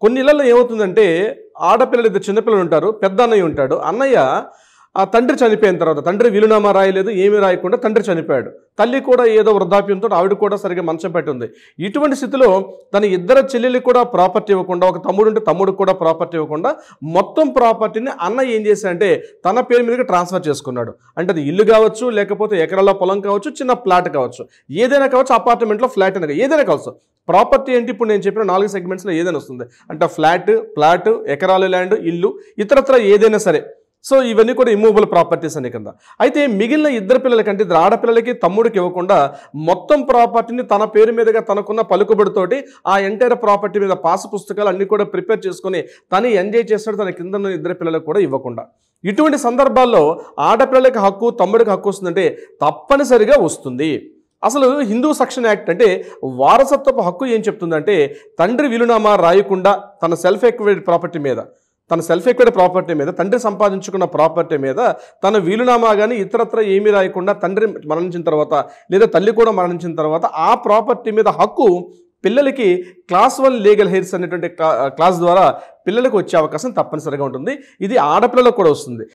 కొన్ని ఇళ్లలో ఏమవుతుందంటే ఆడపిల్లలు ఇద్దరు చిన్నపిల్లలు ఉంటారు, పెద్ద అన్నయ్య ఉంటాడు. అన్నయ్య ఆ తండ్రి చనిపోయిన తర్వాత తండ్రి వీలునామా రాయలేదు, ఏమీ రాయకుండా తండ్రి చనిపోయాడు. తల్లి కూడా ఏదో వృద్ధాప్యంతో ఆవిడ కూడా సరిగ్గా మంచం పెట్టుంది. ఇటువంటి స్థితిలో తన ఇద్దరు చెల్లెళ్ళకి కూడా ప్రాపర్టీ ఇవ్వకుండా, ఒక తమ్ముడు ఉంటే తమ్ముడికి కూడా ప్రాపర్టీ ఇవ్వకుండా మొత్తం ప్రాపర్టీని అన్నయ్య ఏం చేశాడంటే తన పేరు మీదకి ట్రాన్స్ఫర్ చేసుకున్నాడు. అంటే అది ఇల్లు కావచ్చు, లేకపోతే ఎకరాల పొలం కావచ్చు, చిన్న ప్లాట్ కావచ్చు, ఏదైనా కావచ్చు, అపార్ట్మెంట్లో ఫ్లాట్ అనేది ఏదైనా కావచ్చు. ప్రాపర్టీ అంటే ఇప్పుడు నేను చెప్పిన 4 సెగ్మెంట్స్లో ఏదైనా వస్తుంది. అంటే ప్లాట్, ఎకరాల ల్యాండ్, ఇల్లు, ఇతరత్ర ఏదైనా సరే. సో ఇవన్నీ కూడా ఇమ్మూవబుల్ ప్రాపర్టీస్ అనే కింద. అయితే మిగిలిన ఇద్దరు పిల్లలకంటే ఇద్దరు ఆడపిల్లలకి తమ్ముడికి ఇవ్వకుండా మొత్తం ప్రాపర్టీని తన పేరు మీదుగా తనకున్న పలుకుబడితోటి ఆ ఎంటైర్ ప్రాపర్టీ మీద పాస్ పుస్తకాలు అన్నీ కూడా ప్రిపేర్ చేసుకుని తను ఎంజాయ్ చేస్తాడు, తన కింద ఉన్న ఇద్దరు పిల్లలకు కూడా ఇవ్వకుండా. ఇటువంటి సందర్భాల్లో ఆడపిల్లలకి హక్కు, తమ్ముడికి హక్కు వస్తుందంటే తప్పనిసరిగా వస్తుంది. అసలు హిందూ సక్షన్ యాక్ట్ అంటే వారసత్వపు హక్కు ఏం చెప్తుందంటే తండ్రి వీలునామా రాయకుండా తన సెల్ఫ్ ఎక్వైర్డ్ ప్రాపర్టీ మీద తండ్రి సంపాదించుకున్న ప్రాపర్టీ మీద తన వీలునామా కానీ ఇతరత్ర ఏమీ రాయకుండా తండ్రి మరణించిన తర్వాత లేదా తల్లి కూడా మరణించిన తర్వాత ఆ ప్రాపర్టీ మీద హక్కు పిల్లలకి క్లాస్ 1 లీగల్ హెయిర్స్ అనేటువంటి క్లాస్ ద్వారా పిల్లలకు వచ్చే అవకాశం తప్పనిసరిగా ఉంటుంది. ఇది ఆడపిల్లలకు కూడా వస్తుంది.